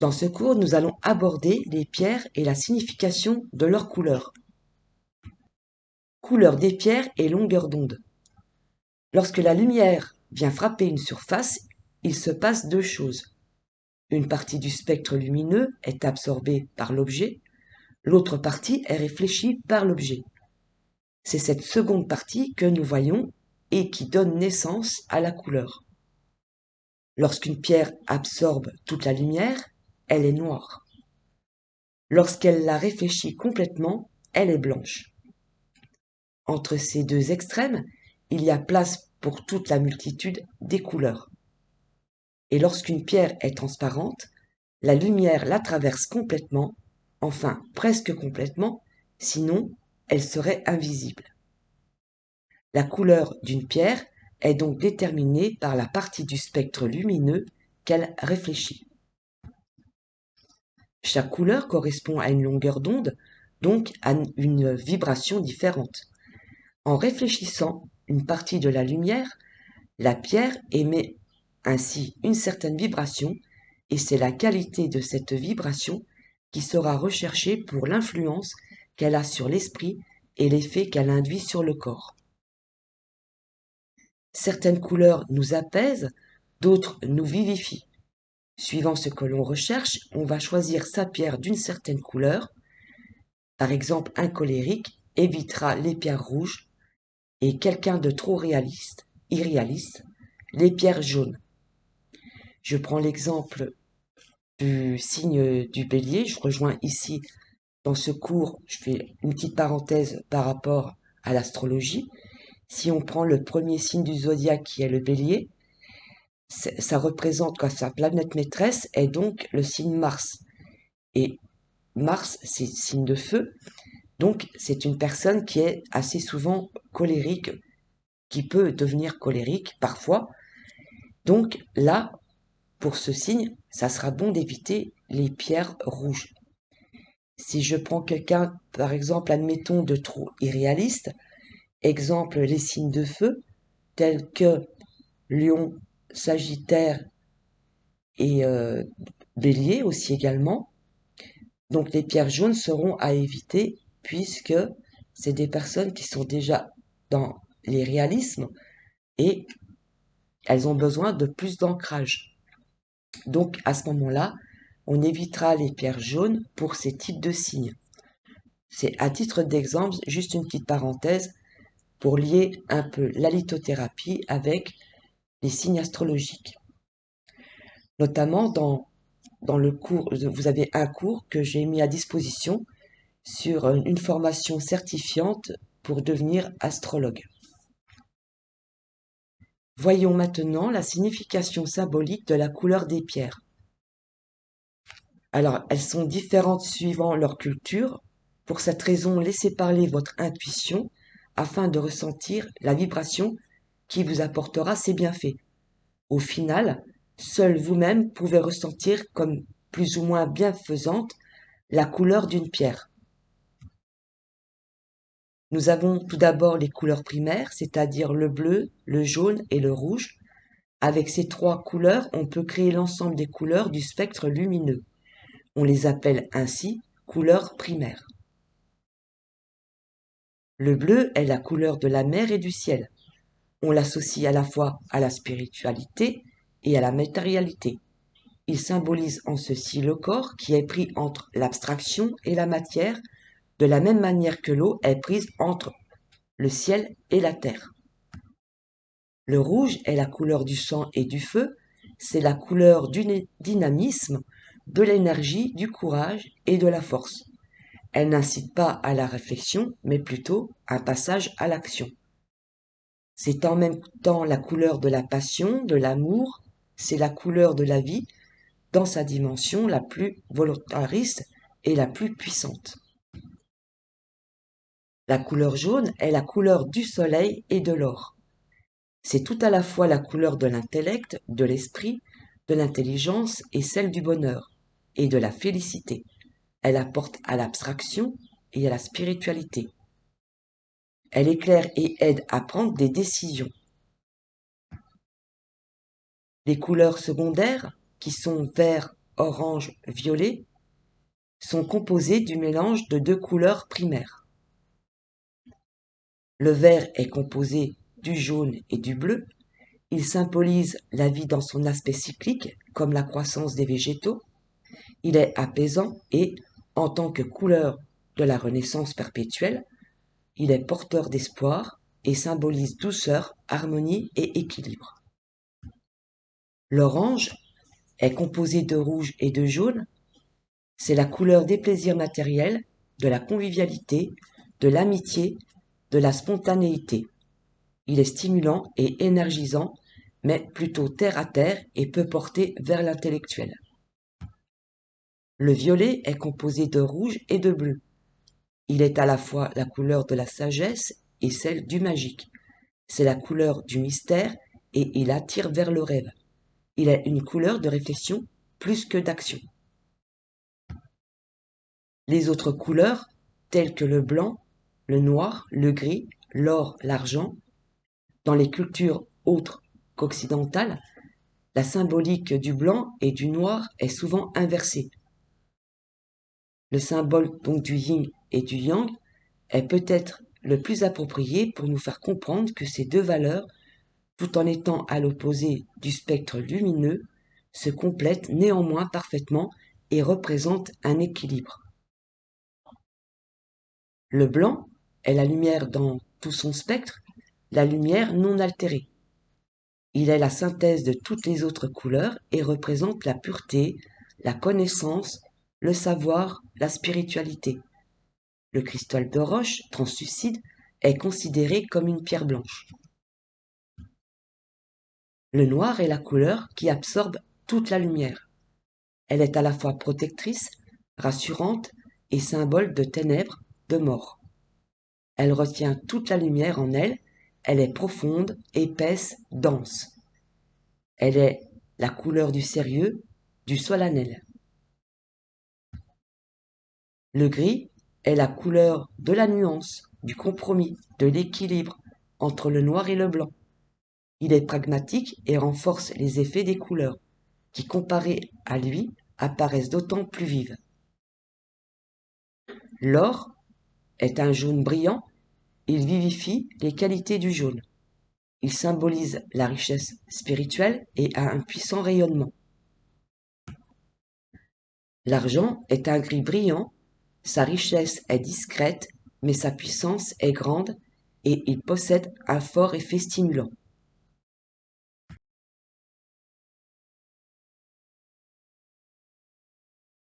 Dans ce cours, nous allons aborder les pierres et la signification de leur couleur. Couleur des pierres et longueur d'onde. Lorsque la lumière vient frapper une surface, il se passe deux choses. Une partie du spectre lumineux est absorbée par l'objet, l'autre partie est réfléchie par l'objet. C'est cette seconde partie que nous voyons et qui donne naissance à la couleur. Lorsqu'une pierre absorbe toute la lumière, elle est noire. Lorsqu'elle la réfléchit complètement, elle est blanche. Entre ces deux extrêmes, il y a place pour toute la multitude des couleurs. Et lorsqu'une pierre est transparente, la lumière la traverse complètement, enfin presque complètement, sinon elle serait invisible. La couleur d'une pierre est donc déterminée par la partie du spectre lumineux qu'elle réfléchit. Chaque couleur correspond à une longueur d'onde, donc à une vibration différente. En réfléchissant une partie de la lumière, la pierre émet ainsi une certaine vibration et c'est la qualité de cette vibration qui sera recherchée pour l'influence qu'elle a sur l'esprit et l'effet qu'elle induit sur le corps. Certaines couleurs nous apaisent, d'autres nous vivifient. Suivant ce que l'on recherche, on va choisir sa pierre d'une certaine couleur. Par exemple, un colérique évitera les pierres rouges et quelqu'un de trop irréaliste, les pierres jaunes. Je prends l'exemple du signe du bélier. Je rejoins ici, dans ce cours, je fais une petite parenthèse par rapport à l'astrologie. Si on prend le premier signe du zodiaque qui est le bélier, ça représente que sa planète maîtresse est donc le signe Mars. Et Mars, c'est signe de feu, donc c'est une personne qui est assez souvent colérique, qui peut devenir colérique parfois. Donc là, pour ce signe, ça sera bon d'éviter les pierres rouges. Si je prends quelqu'un, par exemple, admettons, de trop irréaliste, exemple les signes de feu, tels que Lion, Sagittaire et Bélier aussi également. Donc les pierres jaunes seront à éviter puisque c'est des personnes qui sont déjà dans l'irréalisme et elles ont besoin de plus d'ancrage. Donc à ce moment-là, on évitera les pierres jaunes pour ces types de signes. C'est à titre d'exemple, juste une petite parenthèse, pour lier un peu la lithothérapie avec les signes astrologiques. Notamment dans le cours, vous avez un cours que j'ai mis à disposition sur une formation certifiante pour devenir astrologue. Voyons maintenant la signification symbolique de la couleur des pierres. Alors, elles sont différentes suivant leur culture. Pour cette raison, laissez parler votre intuition afin de ressentir la vibration qui vous apportera ses bienfaits. Au final, seul vous-même pouvez ressentir comme plus ou moins bienfaisante la couleur d'une pierre. Nous avons tout d'abord les couleurs primaires, c'est-à-dire le bleu, le jaune et le rouge. Avec ces trois couleurs, on peut créer l'ensemble des couleurs du spectre lumineux. On les appelle ainsi couleurs primaires. Le bleu est la couleur de la mer et du ciel. On l'associe à la fois à la spiritualité et à la matérialité. Il symbolise en ceci le corps qui est pris entre l'abstraction et la matière, de la même manière que l'eau est prise entre le ciel et la terre. Le rouge est la couleur du sang et du feu, c'est la couleur du dynamisme, de l'énergie, du courage et de la force. Elle n'incite pas à la réflexion, mais plutôt un passage à l'action. C'est en même temps la couleur de la passion, de l'amour, c'est la couleur de la vie, dans sa dimension la plus volontariste et la plus puissante. La couleur jaune est la couleur du soleil et de l'or. C'est tout à la fois la couleur de l'intellect, de l'esprit, de l'intelligence et celle du bonheur, et de la félicité. Elle apporte à l'abstraction et à la spiritualité. Elle éclaire et aide à prendre des décisions. Les couleurs secondaires, qui sont vert, orange, violet sont composés du mélange de deux couleurs primaires. Le vert est composé du jaune et du bleu. Il symbolise la vie dans son aspect cyclique, comme la croissance des végétaux. Il est apaisant et, en tant que couleur de la renaissance perpétuelle, il est porteur d'espoir et symbolise douceur, harmonie et équilibre. L'orange est composé de rouge et de jaune. C'est la couleur des plaisirs matériels, de la convivialité, de l'amitié, de la spontanéité. Il est stimulant et énergisant, mais plutôt terre à terre et peut porter vers l'intellectuel. Le violet est composé de rouge et de bleu. Il est à la fois la couleur de la sagesse et celle du magique. C'est la couleur du mystère et il attire vers le rêve. Il est une couleur de réflexion plus que d'action. Les autres couleurs, telles que le blanc, le noir, le gris, l'or, l'argent, dans les cultures autres qu'occidentales, la symbolique du blanc et du noir est souvent inversée. Le symbole donc du yin et du yang est peut-être le plus approprié pour nous faire comprendre que ces deux valeurs, tout en étant à l'opposé du spectre lumineux, se complètent néanmoins parfaitement et représentent un équilibre. Le blanc est la lumière dans tout son spectre, la lumière non altérée. Il est la synthèse de toutes les autres couleurs et représente la pureté, la connaissance, le savoir, la spiritualité. Le cristal de roche, translucide, est considéré comme une pierre blanche. Le noir est la couleur qui absorbe toute la lumière. Elle est à la fois protectrice, rassurante et symbole de ténèbres, de mort. Elle retient toute la lumière en elle, elle est profonde, épaisse, dense. Elle est la couleur du sérieux, du solennel. Le gris est la couleur de la nuance, du compromis, de l'équilibre entre le noir et le blanc. Il est pragmatique et renforce les effets des couleurs, qui comparées à lui apparaissent d'autant plus vives. L'or est un jaune brillant, il vivifie les qualités du jaune. Il symbolise la richesse spirituelle et a un puissant rayonnement. L'argent est un gris brillant, sa richesse est discrète, mais sa puissance est grande et il possède un fort effet stimulant.